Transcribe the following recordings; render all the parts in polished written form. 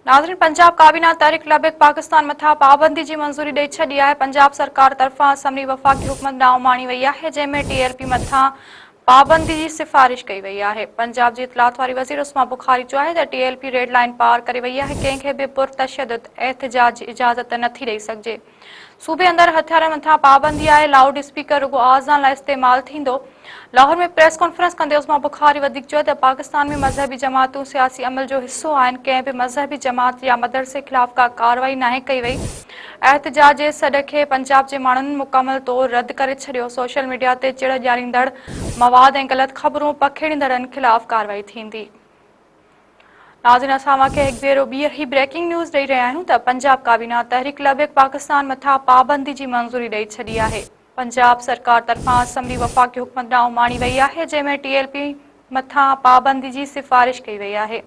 नाज़रीन, पंजाब काबीना तहरीक लबैक पाकिस्तान मथा पाबंदी की मंजूरी ॾेई छॾी आहे। पंजाब सरकार तरफ़ां असम्बली वफ़ाक़ी हुकूमत ॾांहुं माणी वई आहे, जंहिंमें टीएलपी मथा पाबंदी की सिफारिश कई वई आहे। पंजाब जी इतलात वारी वज़ीर उस्मा बुखारी चयो आहे त टीएलपी रेड लाइन पार करे वई आहे, कंहिंखे बि पुरतशद्दुद एहतजाज जी इजाज़त नथी ॾेई सघिजे। सूबे अंदर हथियारनि मथां पाबंदी आहे, लाउड स्पीकर रुगो आज़ान लाइ इस्तेमाल थींदो। लाहौर में प्रेस कॉन्फ्रेंस कंदे उस्मा बुखारी वधीक चयो त पाकिस्तान में मज़हबी जमातूं सियासी अमल जो हिस्सो आहिनि, कंहिं बि मज़हबी जमात या मदरसे ख़िलाफ़ का कार्रवाई नाहे कई वई। एहतजाज जे सॾ खे पंजाब जे माण्हुनि मुकमल तौर रद्द करे छॾियो। सोशल मीडिया ते चिड़ ॾियारींदड़ मवाद ऐं ग़लत ख़बरूं पखेड़ींदड़नि ख़िलाफ़ कार्रवाई थींदी। नाज़रीन, असां वाखे हिकु भेरो ॿी ब्रेकिंग न्यूज़ ॾेई रहिया आहियूं त पंजाब काबीना तहरीक लबैक पाकिस्तान मथा पाबंदी की मंजूरी ॾेई छॾी आहे। पंजाब सरकार तरफ़ां असम्बली वफ़ाक़ी हुकूमत ॾांहुं माणी वई आहे, जंहिंमें टीएलपी मथा पाबंदी की सिफारिश कई वई आहे।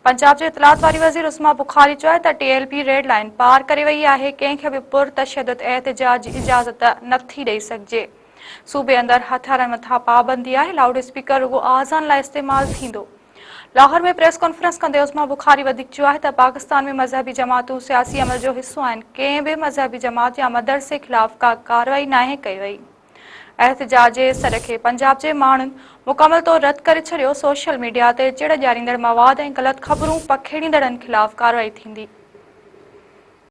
पंजाब जे इतलात वारी वज़ीर उस्मा बुखारी चयो त टीएलपी रेड लाइन पार करे वई आहे, कंहिंखे बि पुरतशद्दुद एहतजाज जी इजाज़त नथी ॾेई सघिजे। सूबे अंदर हथियारनि मथा पाबंदी आहे, लाउड स्पीकर रुगो आज़ान लाइ इस्तेमाल थींदो। लाहौर में प्रेस कॉन्फ्रेंस कंदे उस्मा बुखारी वधीक चयो आहे त पाकिस्तान में मज़हबी जमातूं सियासी अमल जो हिस्सो आहिनि, कंहिं बि मज़हबी जमात या मदरसे ख़िलाफ़ का कार्रवाई नाहे कई वई। एहतजाज जे सॾ खे पंजाब जे माण्हुनि मुकमल तौर रद्द करे छॾियो। सोशल मीडिया ते चिड़ ॾियारींदड़ मवाद ऐं ग़लत ख़बरूं पखेड़ींदड़नि ख़िलाफ़ कार्रवाई थींदी।